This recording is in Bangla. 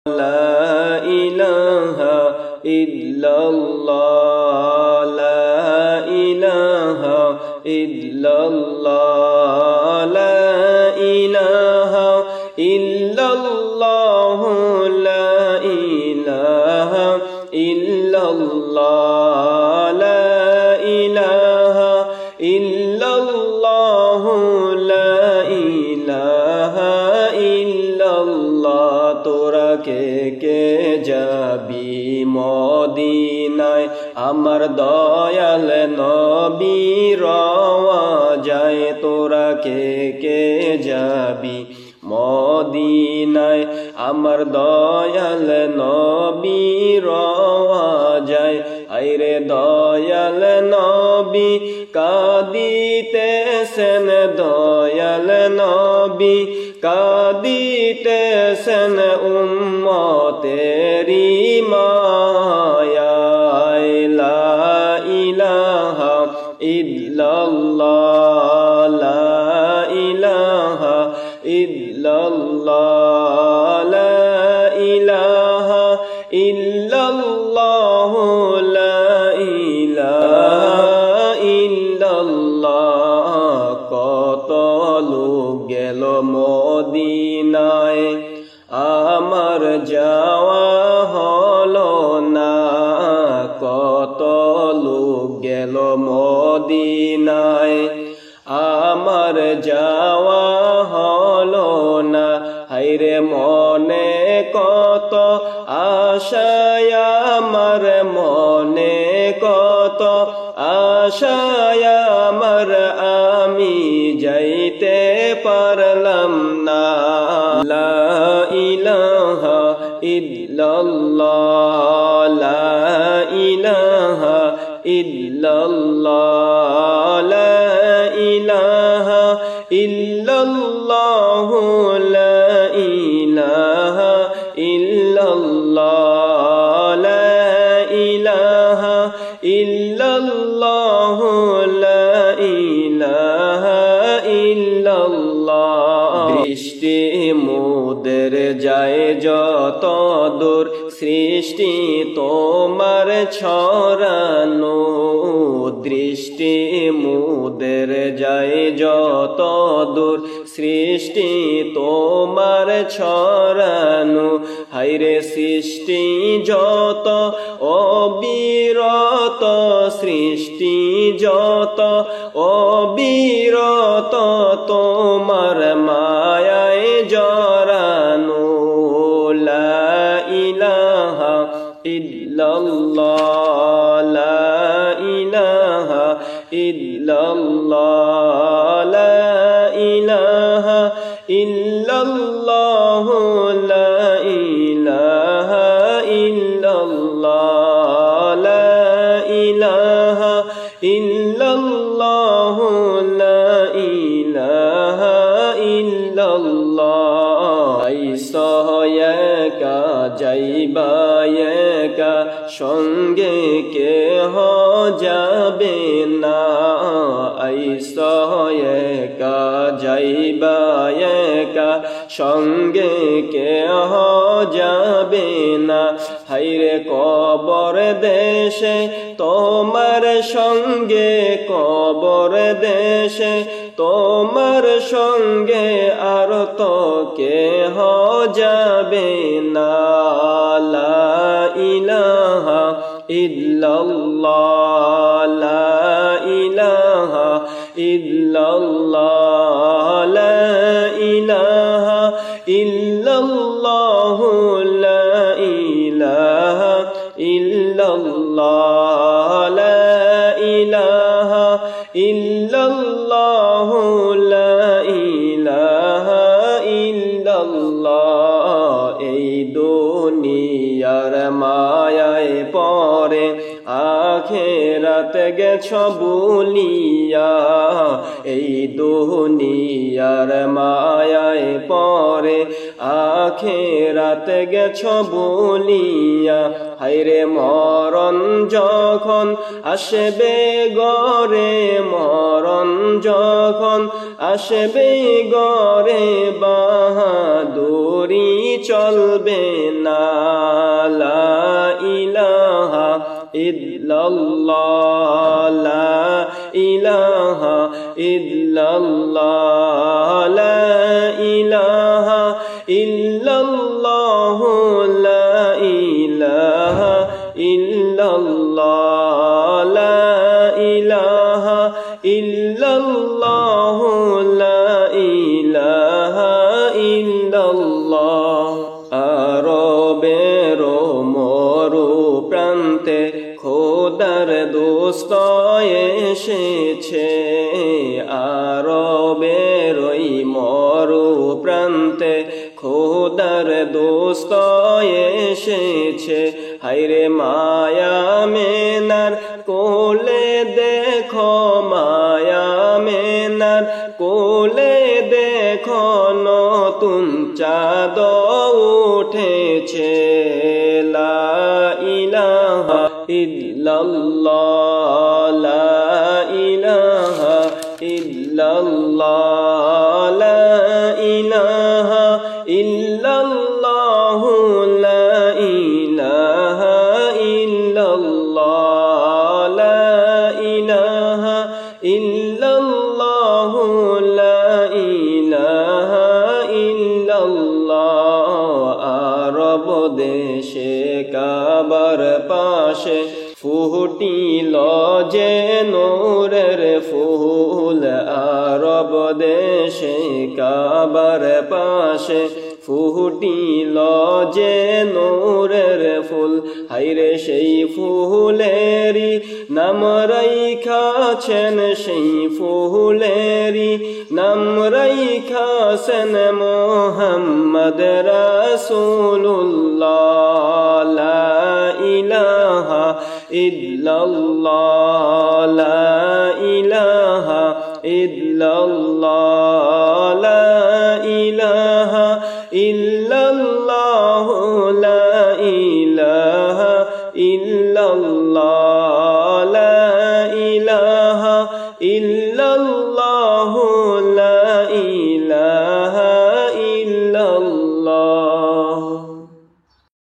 لا إله إلا الله لا إله إلا الله لا إله إلا الله لا إله إلا الله لا إله إلا الله لا إله إلا الله তোরা কে কে যাবি মদিনায় আমার দয়াল নবী রওয়া যায় তোরা কে কে যাবি মদিনায় আমার দয়াল নবী রওয়া যায় আইরে দয়াল নবী কাঁদিতেছেন দয়াল নবী কাঁদিতেছেন উম্মতেরি মায়ায় লা ইলাহা ইল্লাল্লাহ লা ইলাহা ইল্লাল্লাহ লা ইলাহা ইল্লাল্লাহ লা ইলাহা ইল্লাল্লাহ কত লোক গেল মদিনায় আমার যাওয়া হলো না কত লোক গেল মদিনায় আমার যাওয়া হলো না হায়রে মনে কত আশায় আমার মনে কত আশায় আমার আমি যাইতে পারলাম না লা ইলাহা ইল্লাল্লাহ লা ইলাহা ইল্লাল্লাহ লা ইলাহা ইল্লাল্লাহ লা ইলাহা ইল্লাল্লাহ লা ইলাহা ইল্লাল্লাহ লা ইলাহা ইল্লাল্লাহ দৃষ্টি মোদের যায় যত দূর সৃষ্টি তোমার ছড়ানো দৃষ্টি মোদের যায় যত দূর সৃষ্টি তোমার ছড়ানো হায়রে সৃষ্টি যত অবিরত সৃষ্টি যত অবিরত তোমার মায়ায় জড়ানো লা ইলাহা ইল্লাল্লাহ লা ইলাহা ইল্লাল্লাহ লা ইলাহা ইল্লাল্লাহ লা ইলাহা ইল্লাল্লাহ লা ইলাহা ইল্লাল্লাহ লা ইলাহা ইল্লাল্লাহ একা যাইবা একা সঙ্গে কেহ যাবে না একা যাইবা একা সঙ্গে কেহ যাবে না হায়রে কবর দেশে তোমার সঙ্গে কবর দেশে তোমার সঙ্গে আর তো কেহ যাবে না লা ইলাহা ইল্লাল্লাহ লা ইলাহা ইল্লাল্লাহ লা ইলাহা ইল্লাল্লাহ লা ইলাহা ইল্লাল্লাহ লা ইলাহা ইল্লাল্লাহ লা ইলাহা ইল্লাল্লাহ এই দুনিয়ার মায়ায় পরে আখেরাত গেছ ভুলিয়া এই দুনিয়ার মায়ায় পরে আখেরাত গেছ ভুলিয়া হায়রে মরণ যখন আসবে গরে মরণ যখন আসবে গরে বাহাদুরি চলবে না লা ইলাহা ইল্লাল্লাহ লা ইলাহা ইল্লাল্লাহ লা ইলাহা ইল্লাল্লাহ লা ইলাহা ইল্লাল্লাহ লা ইলাহা ইল্লাল্লাহ লা ইলাহা ইল্লাল্লাহ আরবের মরু প্রান্তে খোদার দোস্ত এসেছে আরবের ওই মরু প্রান্তে খোদার দোস্ত এসেছে হায়রে মায়া মেনার কোলে দেখো মায়া মেনার কোলে দেখো নতুন চাঁদ উঠেছে লা ইলাহা ইল্লাল্লাহ লা ইলাহা ইল্লাল্লাহ লা ইলাহা ইল্লাল্লাহ লা ইলাহা ইল্লাল্লাহ লা ইলাহা ইল্লাল্লাহ লা ইলাহা ইল্লাল্লাহ আরব দেশে কাবার পাশে ফুটিল যে নূরের ফুল আরব দেশে কাবার পাশে ফুটিল যে নূরের ফুল হায়রে সেই ফুলেরি নাম রাইখাছেন সেই ফুলেরি নাম রাইখাছেন মুহাম্মদ রাসূলুল্লাহ লা ইলাহা ইল্লাল্লাহ লা ইলাহা ইল্লাল্লাহ লা ইলাহা ইল্লাল্লাহ লা ইলাহা ইল্লাল্লাহ লা ইলাহা ইল্লাল্লাহ লা